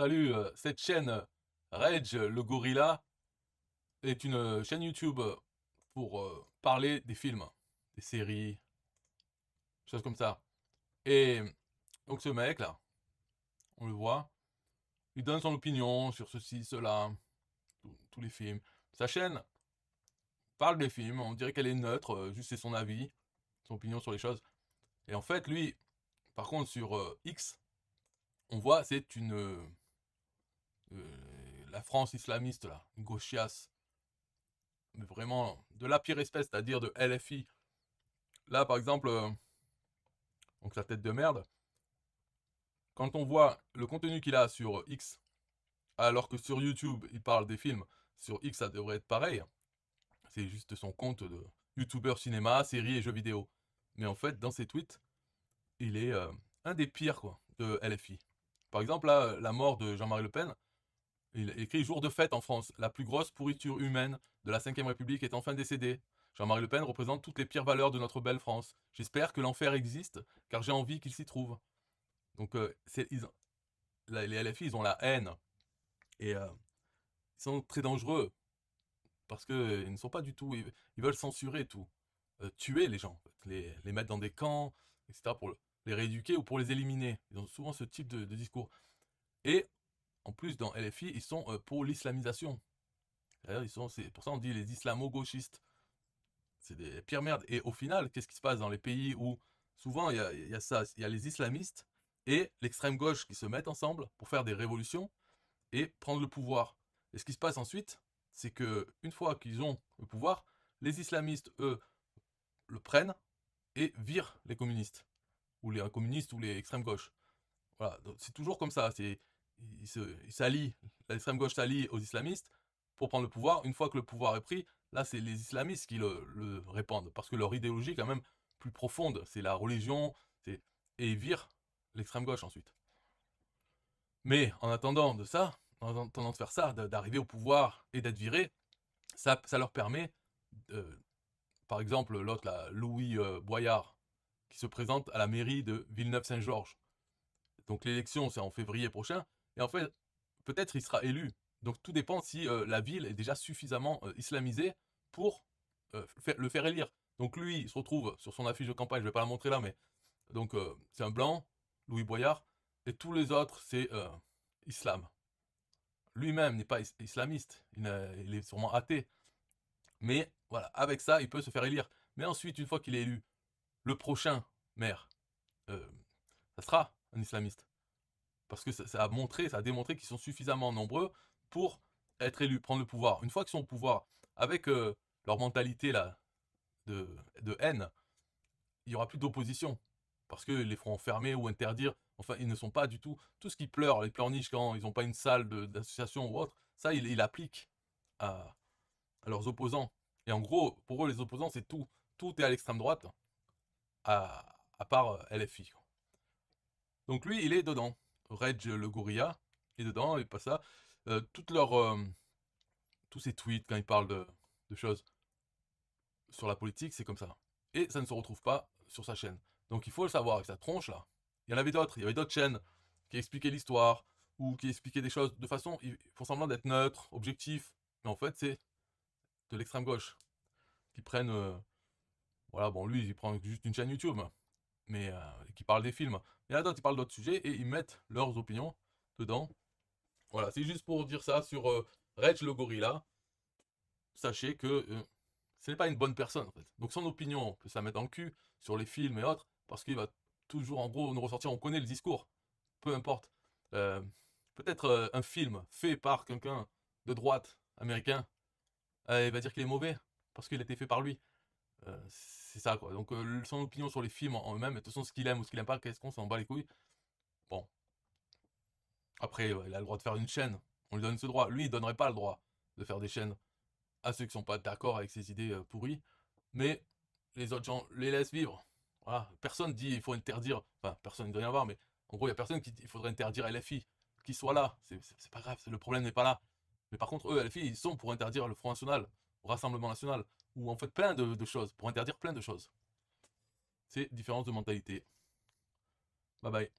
Salut, cette chaîne Rage le gorilla est une chaîne YouTube pour parler des films, des séries, choses comme ça. Et donc ce mec là, on le voit, il donne son opinion sur ceci, cela, tous les films. Sa chaîne parle des films, on dirait qu'elle est neutre, juste c'est son avis, son opinion sur les choses. Et en fait, lui, par contre, sur X, on voit c'est la France islamiste là, une gauchiasse, mais vraiment de la pire espèce, c'est-à-dire de LFI. Là, par exemple, donc sa tête de merde, quand on voit le contenu qu'il a sur X, alors que sur YouTube, il parle des films, sur X, ça devrait être pareil. C'est juste son compte de YouTuber cinéma, séries et jeux vidéo. Mais en fait, dans ses tweets, il est un des pires quoi, de LFI. Par exemple, là, la mort de Jean-Marie Le Pen, il écrit jour de fête en France. La plus grosse pourriture humaine de la Ve République est enfin décédée. Jean-Marie Le Pen représente toutes les pires valeurs de notre belle France. J'espère que l'enfer existe, car j'ai envie qu'il s'y trouve. Donc, les LFI, ils ont la haine. Et ils sont très dangereux. Parce qu'ils ne sont pas du tout. Ils veulent censurer tout. Tuer les gens. En fait, les mettre dans des camps, etc. pour les rééduquer ou pour les éliminer. Ils ont souvent ce type de discours. Et en plus, dans LFI, ils sont pour l'islamisation. C'est pour ça on dit les islamo-gauchistes. C'est des pires merdes. Et au final, qu'est-ce qui se passe dans les pays où souvent il y a ça, il y a les islamistes et l'extrême gauche qui se mettent ensemble pour faire des révolutions et prendre le pouvoir. Et ce qui se passe ensuite, c'est que une fois qu'ils ont le pouvoir, les islamistes, eux, le prennent et virent les communistes, ou les communistes ou les extrêmes gauche. Voilà, c'est toujours comme ça. Ils s'allient, l'extrême gauche s'allie aux islamistes pour prendre le pouvoir. Une fois que le pouvoir est pris, là, c'est les islamistes qui le répandent, parce que leur idéologie est quand même plus profonde. C'est la religion, et ils virent l'extrême gauche ensuite. Mais en attendant de ça, en attendant de faire ça, d'arriver au pouvoir et d'être viré, ça leur permet, par exemple, l'autre, là, Louis Boyard, qui se présente à la mairie de Villeneuve-Saint-Georges. Donc l'élection, c'est en février prochain. Et en fait, peut-être il sera élu. Donc tout dépend si la ville est déjà suffisamment islamisée pour le faire élire. Donc lui, il se retrouve sur son affiche de campagne, je vais pas la montrer là, mais donc c'est un blanc, Louis Boyard, et tous les autres, c'est islam. Lui-même n'est pas islamiste, il est sûrement athée. Mais voilà, avec ça, il peut se faire élire. Mais ensuite, une fois qu'il est élu, le prochain maire, euh, ça sera un islamiste. Parce que ça a montré, ça a démontré qu'ils sont suffisamment nombreux pour être élus, prendre le pouvoir. Une fois qu'ils sont au pouvoir, avec leur mentalité là de, de haine, il y aura plus d'opposition. Parce qu'ils les feront enfermer ou interdire. Enfin, ils ne sont pas du tout. Tout ce qui pleure, les pleurniches quand ils n'ont pas une salle d'association ou autre, ça, il applique à leurs opposants. Et en gros, pour eux, les opposants, c'est tout. Tout est à l'extrême droite, à part LFI. Donc lui, il est dedans. Reg le gorilla est dedans, et pas ça. Toutes leurs, tous ces tweets, quand ils parlent de choses sur la politique, c'est comme ça. Et ça ne se retrouve pas sur sa chaîne. Donc il faut le savoir avec sa tronche là. Il y en avait d'autres, il y avait d'autres chaînes qui expliquaient l'histoire, ou qui expliquaient des choses de façon, ils font semblant d'être neutres, objectifs, mais en fait c'est de l'extrême gauche. Qui prennent, voilà, bon lui il prend juste une chaîne YouTube, mais qui parle des films. Il y en a d'autres qui parlent d'autres sujets et ils mettent leurs opinions dedans. Voilà, c'est juste pour dire ça sur Reg le gorilla. Sachez que ce n'est pas une bonne personne en fait. Donc son opinion, on peut se la mettre dans le cul sur les films et autres, parce qu'il va toujours en gros nous ressortir, on connaît le discours, peu importe. Euh, Peut-être un film fait par quelqu'un de droite américain, il va dire qu'il est mauvais, parce qu'il a été fait par lui. C'est ça quoi. Donc son opinion sur les films en eux-mêmes, de toute façon ce qu'il aime ou ce qu'il aime pas, qu'est-ce qu'on s'en bat les couilles. Bon, après il a le droit de faire une chaîne, on lui donne ce droit. Lui il donnerait pas le droit de faire des chaînes à ceux qui sont pas d'accord avec ses idées pourries, mais les autres gens les laissent vivre. Voilà. Personne dit il faut interdire, enfin personne ne doit rien voir, mais en gros il y a personne qui dit il faudrait interdire LFI, qu'ils soient là, c'est pas grave, le problème n'est pas là. Mais par contre eux LFI ils sont pour interdire le Front National, le Rassemblement National, ou en fait plein de choses, pour interdire plein de choses. C'est différence de mentalité. Bye bye.